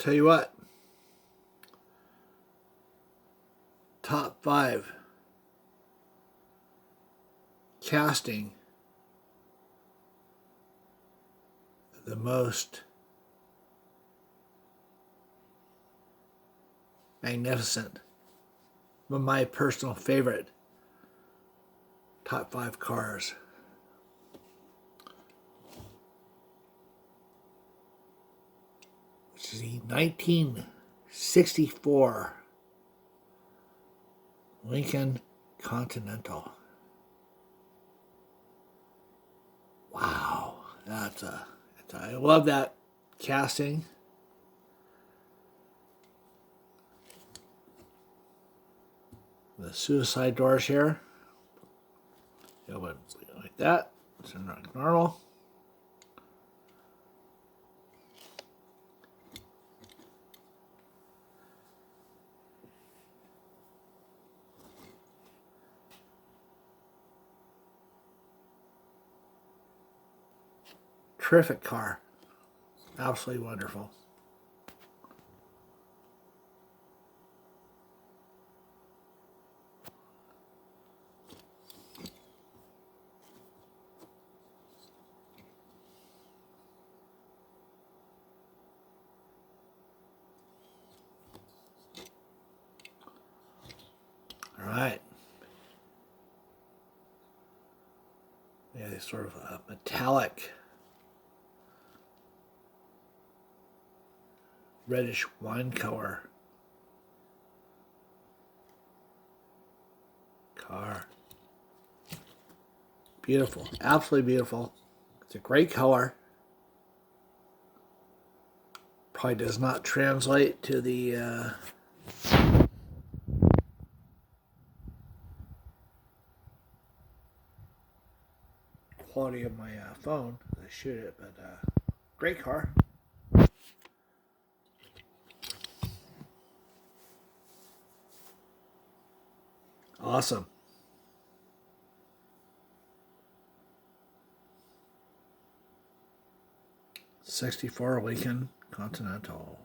Tell you what, top 5 casting the most magnificent, but my personal favorite top 5 cars. Which is the 1964 Lincoln Continental. Wow, I love that casting. The suicide doors here. Open like that. It's not normal. Terrific car. Absolutely wonderful. All right. Yeah, it's sort of a metallic reddish wine color car. Beautiful. Absolutely beautiful. It's a great color. Probably does not translate to the quality of my phone as I shoot it, but great car. Awesome. '64 Lincoln Continental.